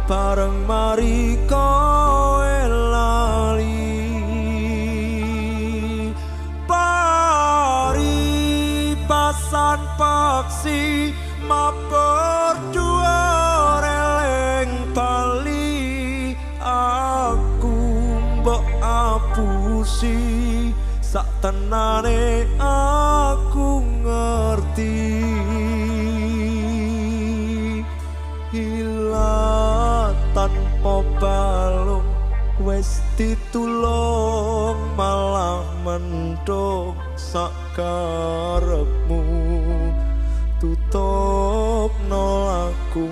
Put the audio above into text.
bareng mari kowe lali pari pasan paksi mapur dua releng bali aku mbok apusi sak tenane aku ngerti hilang tanpa balung wis ditulung malah mendung sak karepmu tutup no aku